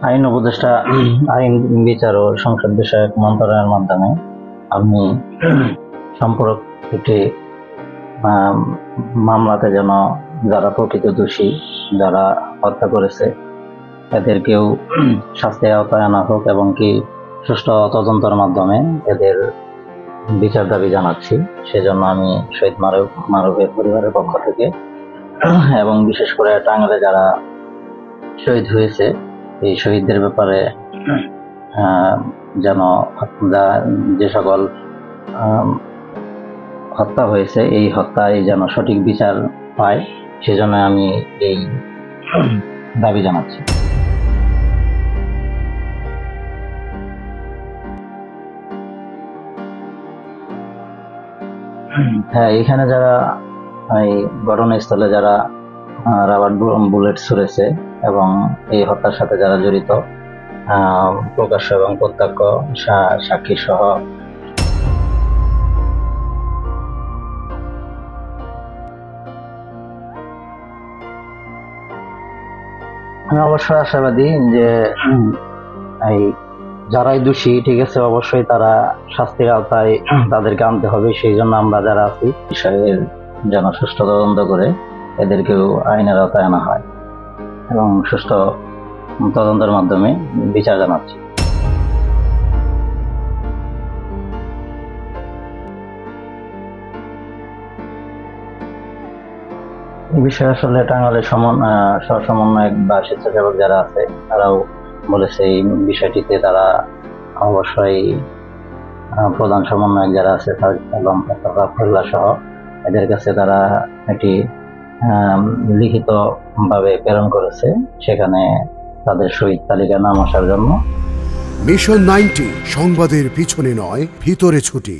আইন উপদেষ্টা আইন বিচার ও সংসদ বিষয়ক মন্ত্রণালয়ের মাধ্যমে আমি সম্পর্ক একটি মামলাতে যেন যারা প্রকৃত দোষী, যারা হত্যা করেছে, এদেরকেও শাস্তির আওতায় আনা হোক এবং কি সুষ্ঠু তদন্তের মাধ্যমে এদের বিচার দাবি জানাচ্ছি। সেজন্য আমি শহীদ মারুফের পরিবারের পক্ষ থেকে এবং বিশেষ করে টাঙ্গাইলে যারা শহীদ হয়েছে এই শহীদদের ব্যাপারে যেন যে সকল হত্যা হয়েছে এই হত্যায় যেন সঠিক বিচার পায়, সেজন্য আমি এই দাবি জানাচ্ছি। হ্যাঁ, এখানে যারা এই ঘটনাস্থলে যারা রাবার বুলেট ছুড়েছে এবং এই হত্যার সাথে যারা জড়িত প্রকাশ্য এবং প্রত্যক্ষ সাক্ষী সহ আমি অবশ্যই আশাবাদী যে এই যারাই দোষী, ঠিক আছে, অবশ্যই তারা শাস্তির আওতায় তাদেরকে আনতে হবে। সেই জন্য আমরা যারা আছি বিষয়ের যেন সুষ্ঠু তদন্ত করে এদেরকেও আইনের আওতায় আনা হয় এবং সুষ্ঠু তদন্তের মাধ্যমে বিচার জানাচ্ছি। এই বিষয়ে আসলে টাঙ্গাইলের সমন্বয়ক বা স্বেচ্ছাসেবক যারা আছে তারাও বলেছে এই বিষয়টিতে তারা অবশ্যই প্রধান সমন্বয়ক যারা আছে সহ এদের কাছে তারা একটি লিখিত ভাবে প্রেরণ করেছে, সেখানে তাদের শহীদ তালিকা নাম আসার জন্য। মিশন 90 সংবাদের পিছনে নয়, ভিতরে ছুটি।